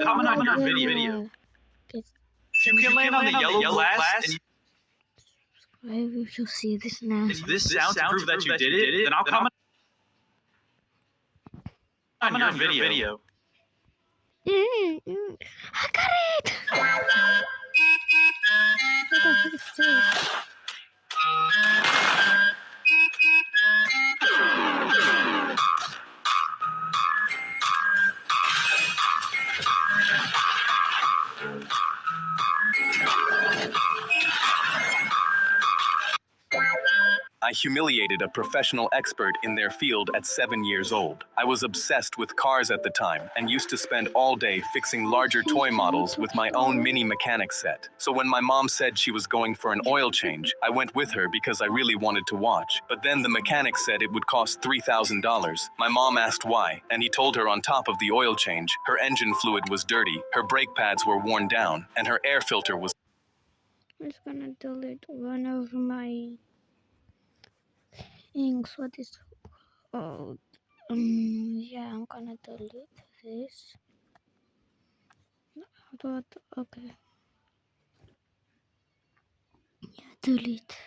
Comment on your video. If you can land on the yellow glass and we shall see this now. this sound to prove that you did it, then I'll comment on your video. I got it! What the heck is this? I humiliated a professional expert in their field at 7 years old. I was obsessed with cars at the time and used to spend all day fixing larger toy models with my own mini mechanic set. So when my mom said she was going for an oil change, I went with her because I really wanted to watch. But then the mechanic said it would cost $3,000. My mom asked why, and he told her on top of the oil change, her engine fluid was dirty, her brake pads were worn down, and her air filter was... I'm just gonna delete one of my things. What is called? Yeah, I'm gonna delete this. But okay. Yeah, delete.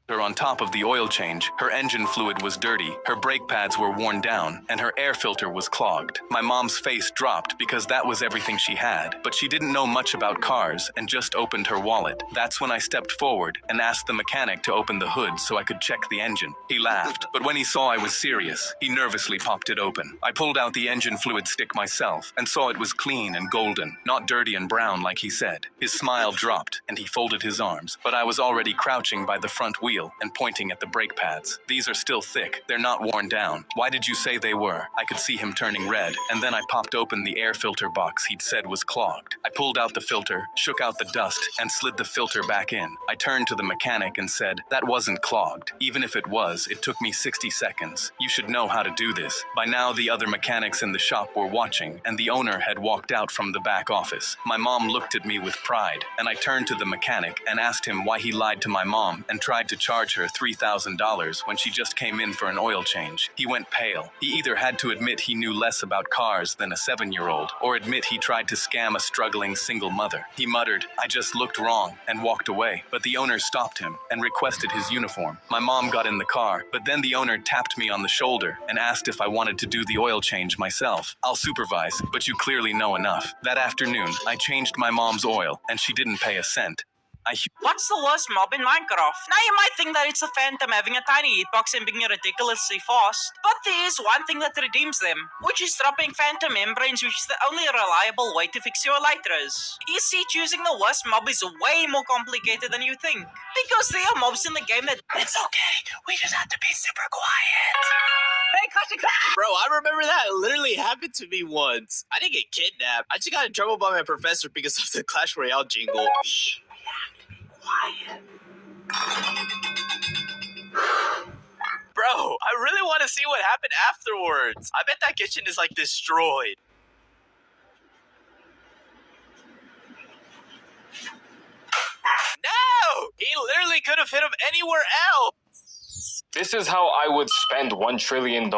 her on top of the oil change, her engine fluid was dirty, her brake pads were worn down, and her air filter was clogged. My mom's face dropped because that was everything she had, but she didn't know much about cars and just opened her wallet. That's when I stepped forward and asked the mechanic to open the hood so I could check the engine. He laughed, but when he saw I was serious, he nervously popped it open. I pulled out the engine fluid stick myself and saw it was clean and golden, not dirty and brown like he said. His smile dropped and he folded his arms, but I was already crouching by the front wheel and pointing at the brake pads. These are still thick. They're not worn down. Why did you say they were? I could see him turning red, and then I popped open the air filter box he'd said was clogged. I pulled out the filter, shook out the dust, and slid the filter back in. I turned to the mechanic and said, "That wasn't clogged. Even if it was, it took me 60 seconds. You should know how to do this." By now, the other mechanics in the shop were watching, and the owner had walked out from the back office. My mom looked at me with pride, and I turned to the mechanic and asked him why he lied to my mom and tried to charge her $3,000 when she just came in for an oil change. He went pale. He either had to admit he knew less about cars than a 7-year-old, or admit he tried to scam a struggling single mother. He muttered, "I just looked wrong," and walked away, but the owner stopped him and requested his uniform. My mom got in the car, but then the owner tapped me on the shoulder and asked if I wanted to do the oil change myself. "I'll supervise, but you clearly know enough." That afternoon, I changed my mom's oil, and she didn't pay a cent. What's the worst mob in Minecraft? Now you might think that it's a phantom having a tiny hitbox and being ridiculously fast, but there is one thing that redeems them, which is dropping phantom membranes, which is the only reliable way to fix your elytras. You see, choosing the worst mob is way more complicated than you think, because there are mobs in the game that... It's okay, we just have to be super quiet. Hey, Bro, I remember that. It literally happened to me once. I didn't get kidnapped. I just got in trouble by my professor because of the Clash Royale jingle. Shh, we have to be quiet. Bro, I really want to see what happened afterwards. I bet that kitchen is like destroyed. No! He literally could have hit him anywhere else. This is how I would spend $1 trillion.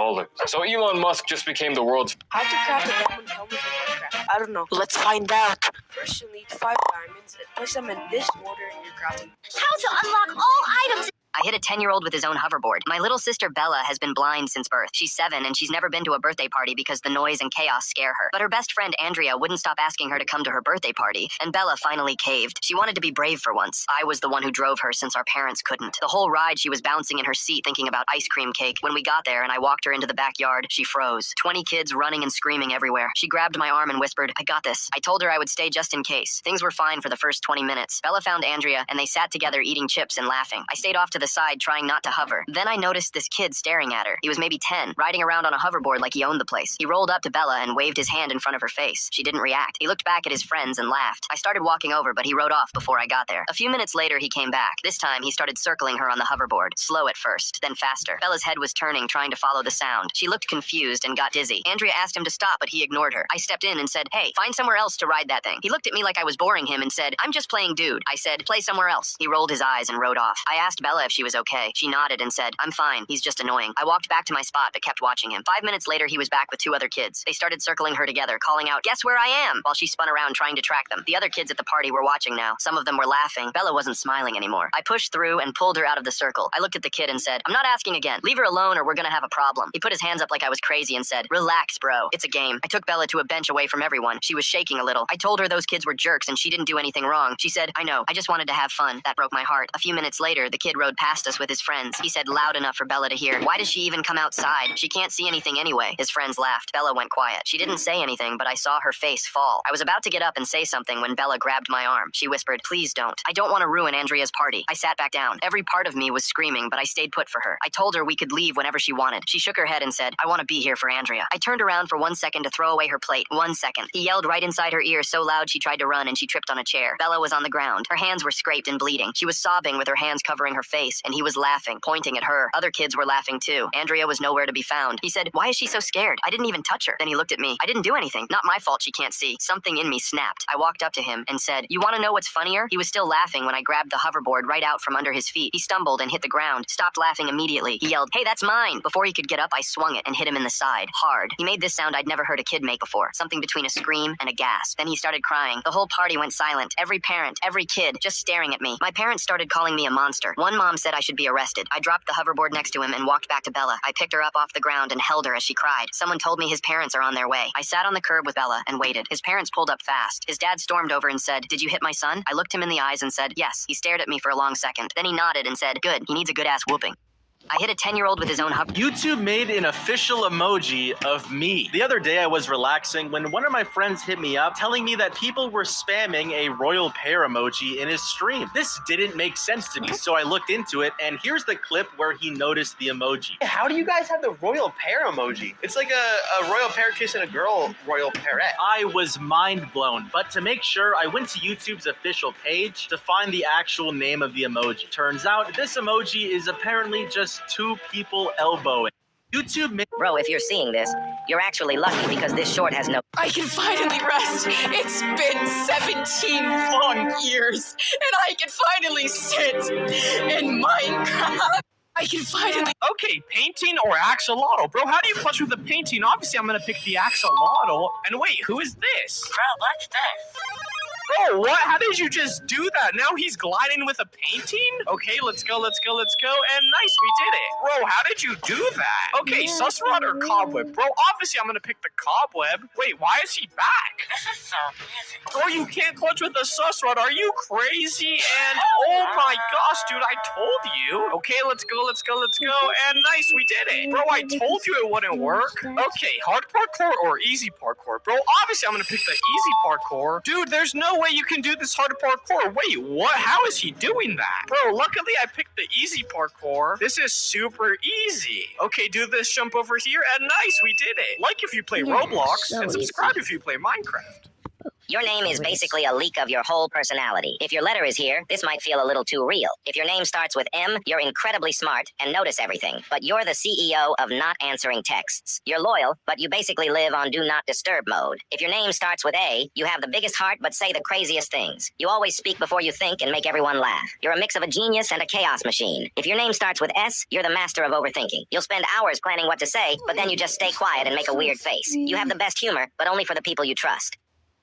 So Elon Musk just became the world's... How to craft a diamond helmet in Minecraft? I don't know. Let's find out. First, you'll need 5 diamonds and place them in this order in your crafting. How to unlock all items. I hit a 10-year-old with his own hoverboard. My little sister Bella has been blind since birth. She's 7 and she's never been to a birthday party because the noise and chaos scare her. But her best friend Andrea wouldn't stop asking her to come to her birthday party, and Bella finally caved. She wanted to be brave for once. I was the one who drove her since our parents couldn't. The whole ride she was bouncing in her seat thinking about ice cream cake. When we got there and I walked her into the backyard, she froze. 20 kids running and screaming everywhere. She grabbed my arm and whispered, "I got this." I told her I would stay just in case. Things were fine for the first 20 minutes. Bella found Andrea and they sat together eating chips and laughing. I stayed off to the side trying not to hover. Then I noticed this kid staring at her. He was maybe 10, riding around on a hoverboard like he owned the place. He rolled up to Bella and waved his hand in front of her face. She didn't react. He looked back at his friends and laughed. I started walking over, but he rode off before I got there. A few minutes later, he came back. This time, he started circling her on the hoverboard, slow at first, then faster. Bella's head was turning, trying to follow the sound. She looked confused and got dizzy. Andrea asked him to stop, but he ignored her. I stepped in and said, "Hey, find somewhere else to ride that thing." He looked at me like I was boring him and said, "I'm just playing, dude." I said, "Play somewhere else." He rolled his eyes and rode off. I asked Bella if if she was okay. She nodded and said, I'm fine. He's just annoying. I walked back to my spot but kept watching him. 5 minutes later, he was back with 2 other kids. They started circling her together, calling out, guess where I am? While she spun around trying to track them. The other kids at the party were watching now. Some of them were laughing. Bella wasn't smiling anymore. I pushed through and pulled her out of the circle. I looked at the kid and said, I'm not asking again. Leave her alone or we're gonna have a problem. He put his hands up like I was crazy and said, relax, bro. It's a game. I took Bella to a bench away from everyone. She was shaking a little. I told her those kids were jerks and she didn't do anything wrong. She said, I know. I just wanted to have fun. That broke my heart. A few minutes later, the kid rode past us with his friends. He said loud enough for Bella to hear, why does she even come outside? She can't see anything anyway. His friends laughed. Bella went quiet. She didn't say anything, but I saw her face fall. I was about to get up and say something when Bella grabbed my arm. She whispered, please don't. I don't want to ruin Andrea's party. I sat back down. Every part of me was screaming, but I stayed put for her. I told her we could leave whenever she wanted. She shook her head and said, I want to be here for Andrea. I turned around for 1 second to throw away her plate. 1 second. He yelled right inside her ear so loud she tried to run and she tripped on a chair. Bella was on the ground. Her hands were scraped and bleeding. She was sobbing with her hands covering her face, and he was laughing, pointing at her. Other kids were laughing too. Andrea was nowhere to be found. He said, why is she so scared? I didn't even touch her. Then he looked at me. I didn't do anything. Not my fault she can't see. Something in me snapped. I walked up to him and said, you want to know what's funnier? He was still laughing when I grabbed the hoverboard right out from under his feet. He stumbled and hit the ground, stopped laughing immediately. He yelled, hey, that's mine. Before he could get up, I swung it and hit him in the side, hard. He made this sound I'd never heard a kid make before, something between a scream and a gasp. Then he started crying. The whole party went silent. Every parent, every kid, just staring at me. My parents started calling me a monster. One mom said I should be arrested. I dropped the hoverboard next to him and walked back to Bella. I picked her up off the ground and held her as she cried. Someone told me his parents are on their way. I sat on the curb with Bella and waited. His parents pulled up fast. His dad stormed over and said, did you hit my son? I looked him in the eyes and said, yes. He stared at me for a long second. Then he nodded and said, good. He needs a good ass whooping. I hit a 10-year-old with his own hover. YouTube made an official emoji of me. The other day I was relaxing when one of my friends hit me up telling me that people were spamming a royal pear emoji in his stream. This didn't make sense to me, so I looked into it, and here's the clip where he noticed the emoji. How do you guys have the royal pear emoji? It's like a royal pear kissing a girl royal pearette. I was mind blown, but to make sure, I went to YouTube's official page to find the actual name of the emoji. Turns out, this emoji is apparently just 2 people elbowing. YouTube made— Bro, if you're seeing this, you're actually lucky because this short has no— I can finally rest. It's been 17 long years, and I can finally sit in Minecraft. I can finally— Okay, painting or axolotl? Bro, how do you clutch with the painting? Obviously, I'm gonna pick the axolotl. And wait, who is this? Bro, what's this? Bro, what? How did you just do that? Now he's gliding with a painting? Okay, let's go. And nice, we did it. Bro, how did you do that? Okay, Sussrod or Cobweb? Bro, obviously I'm gonna pick the Cobweb. Wait, why is he back? This is so easy. Bro, you can't clutch with a Sussrod. Are you crazy? And oh my gosh, dude, I told you. Okay, let's go. And nice, we did it. Bro, I told you it wouldn't work. Okay, hard parkour or easy parkour? Bro, obviously I'm gonna pick the easy parkour. Dude, there's no way you can do this hard parkour. Wait, what? How is he doing that? Bro, luckily I picked the easy parkour. This is super easy. Okay, do this jump over here, and nice, we did it. Like if you play Roblox, so and subscribe if you play Minecraft. Your name is basically a leak of your whole personality. If your letter is here, this might feel a little too real. If your name starts with M, you're incredibly smart and notice everything. But you're the CEO of not answering texts. You're loyal, but you basically live on do not disturb mode. If your name starts with A, you have the biggest heart but say the craziest things. You always speak before you think and make everyone laugh. You're a mix of a genius and a chaos machine. If your name starts with S, you're the master of overthinking. You'll spend hours planning what to say, but then you just stay quiet and make a weird face. You have the best humor, but only for the people you trust.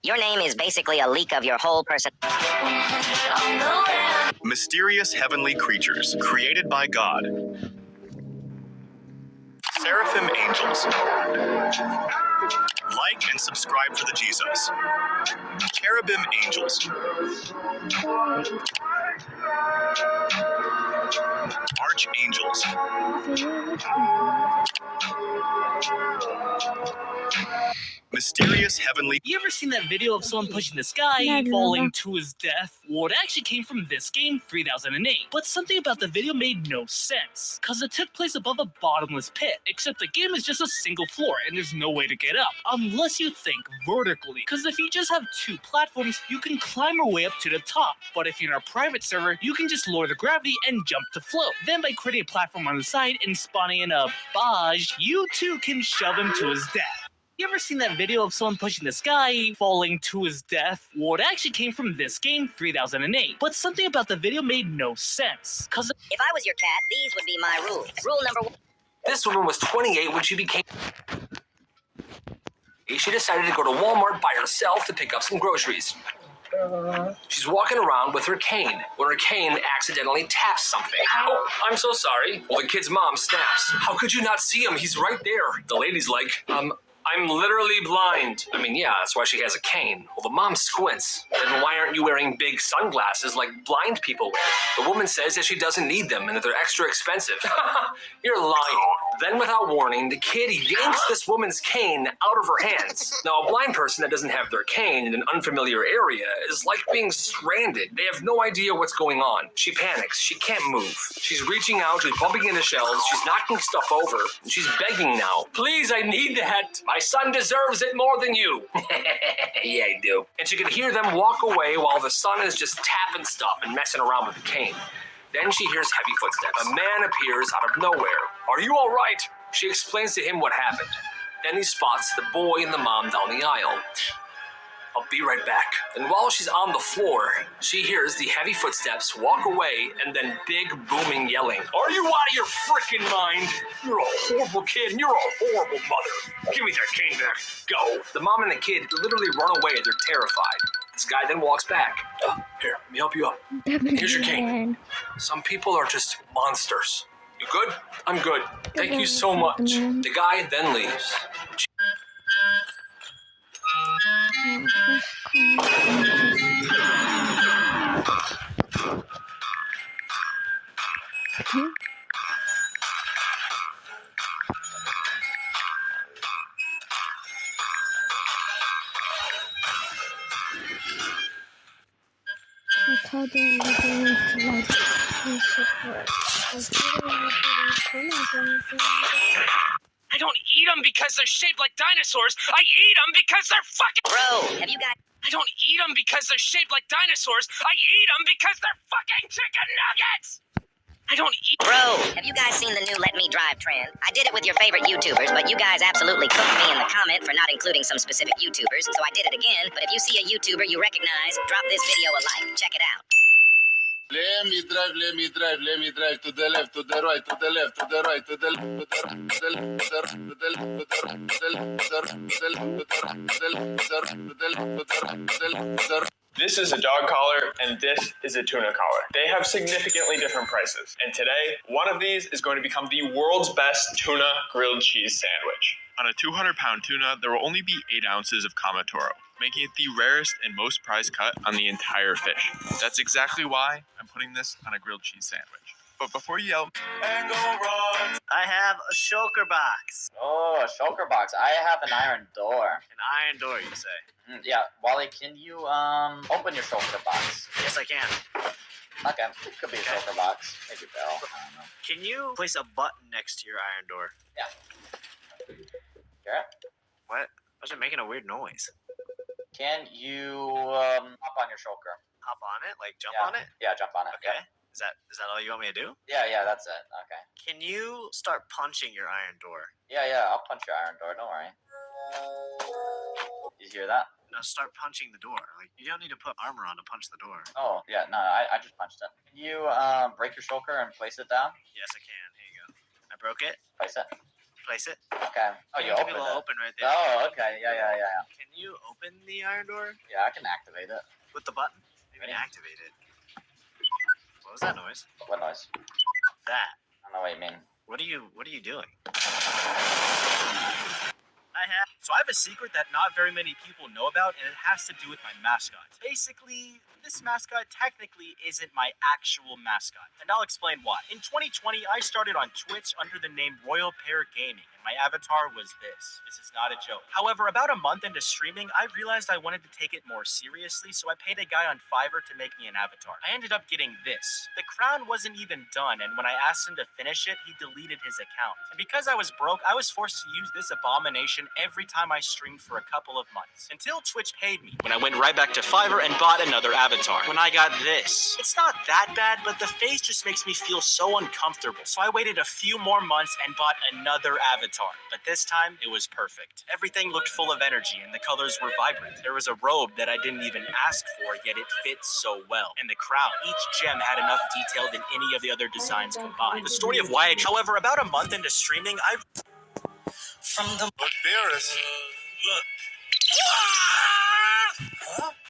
Your name is basically a leak of your whole person. Mysterious heavenly creatures created by God. Seraphim angels. Like and subscribe for the Jesus. Cherubim angels. Archangels. Mysterious heavenly. You ever seen that video of someone pushing the sky, falling to his death? Well, it actually came from this game, 3008. But something about the video made no sense, cause it took place above a bottomless pit, except the game is just a single floor and there's no way to get up, unless you think vertically. Cause if you just have 2 platforms, you can climb your way up to the top. But if you're in a private server, you can just lower the gravity and jump to float. Then by creating a platform on the side and spawning in a Baj, you too can shove him to his death. You ever seen that video of someone pushing this guy, falling to his death? Well, it actually came from this game, 3008. But something about the video made no sense. Cause If I was your cat, these would be my rules. Rule number 1. This woman was 28 when she became... She decided to go to Walmart by herself to pick up some groceries. She's walking around with her cane when her cane accidentally taps something. Oh, I'm so sorry. Well, the kid's mom snaps. How could you not see him? He's right there. The lady's like, I'm literally blind. I mean, yeah, that's why she has a cane. Well, the mom squints. Then why aren't you wearing big sunglasses like blind people wear? The woman says that she doesn't need them and that they're extra expensive. You're lying. Then, without warning, the kid yanks this woman's cane out of her hands. Now, a blind person that doesn't have their cane in an unfamiliar area is like being stranded. They have no idea what's going on. She panics. She can't move. She's reaching out. She's bumping into shelves. She's knocking stuff over. And she's begging now. Please, I need that. My son deserves it more than you. Yeah, I do. And she can hear them walk away while the son is just tapping stuff and messing around with the cane. Then she hears heavy footsteps. A man appears out of nowhere. Are you all right? She explains to him what happened. Then he spots the boy and the mom down the aisle. I'll be right back. And while she's on the floor, she hears the heavy footsteps walk away and then big booming yelling. Are you out of your freaking mind? You're a horrible kid and you're a horrible mother. Give me that cane back. Go. The mom and the kid literally run away. They're terrified. This guy then walks back. Here, let me help you up. Here's your cane. Some people are just monsters. You good? I'm good. Thank you so much. The guy then leaves. I told you to like and support. I don't eat them because they're shaped like dinosaurs. I eat them because they're fucking... Bro, have you got... I don't eat them because they're shaped like dinosaurs. I eat them because they're fucking chicken nuggets. I don't eat... Bro, have you guys seen the new Let Me Drive trend? I did it with your favorite YouTubers, but you guys absolutely cooked me in the comment for not including some specific YouTubers, so I did it again. But if you see a YouTuber you recognize, drop this video a like. Check it out. Let me drive, let me drive, let me drive to the left, to the right, to the left, to the right, to the left, to the left, to the left, to the left. This is a dog collar, and this is a tuna collar. They have significantly different prices. And today, one of these is going to become the world's best tuna grilled cheese sandwich. On a 200-pound tuna, there will only be 8 ounces of Kamatoro, making it the rarest and most prized cut on the entire fish. That's exactly why I'm putting this on a grilled cheese sandwich. But before you yell, I have a shulker box. Oh, a shulker box. I have an iron door. An iron door, you say? Yeah, Wally, can you open your shulker box? Yes, I can. Okay, it could be a shulker box. Maybe a barrel. I don't know. Can you place a button next to your iron door? Yeah. Garrett? What? Why is it making a weird noise? Can you hop on your shulker? Hop on it? Like jump on it? Yeah, jump on it. Okay. Is that all you want me to do? Yeah, that's it. Okay. Can you start punching your iron door? Yeah, I'll punch your iron door. Don't worry. You hear that? No, start punching the door. Like, you don't need to put armor on to punch the door. Oh, yeah, no, I just punched it. Can you break your shulker and place it down? Yes, I can. Here you go. I broke it. Place it. Place it. Okay. Oh, you opened it. Open right there. Oh, okay. Yeah. Can you open the iron door? Yeah, I can activate it. With the button? Maybe activate it. What was that noise? What noise? That. I don't know what you mean. What are you doing? So I have a secret that not very many people know about, and it has to do with my mascot. Basically, this mascot technically isn't my actual mascot, and I'll explain why. In 2020, I started on Twitch under the name Royal Pear Gaming, and my avatar was this. This is not a joke. However, about a month into streaming, I realized I wanted to take it more seriously, so I paid a guy on Fiverr to make me an avatar. I ended up getting this. The crown wasn't even done, and when I asked him to finish it, he deleted his account. And because I was broke, I was forced to use this abomination every time I streamed for a couple of months, until Twitch paid me, when I went right back to Fiverr and bought another avatar. When I got this. It's not that bad, but the face just makes me feel so uncomfortable, so I waited a few more months and bought another avatar. avatar, but this time it was perfect. Everything looked full of energy and the colors were vibrant. There was a robe that I didn't even ask for, yet it fit so well. And the crown, each gem had enough detail than any of the other designs combined. The story of why I chose. However, about a month into streaming, I. From the. But Paris.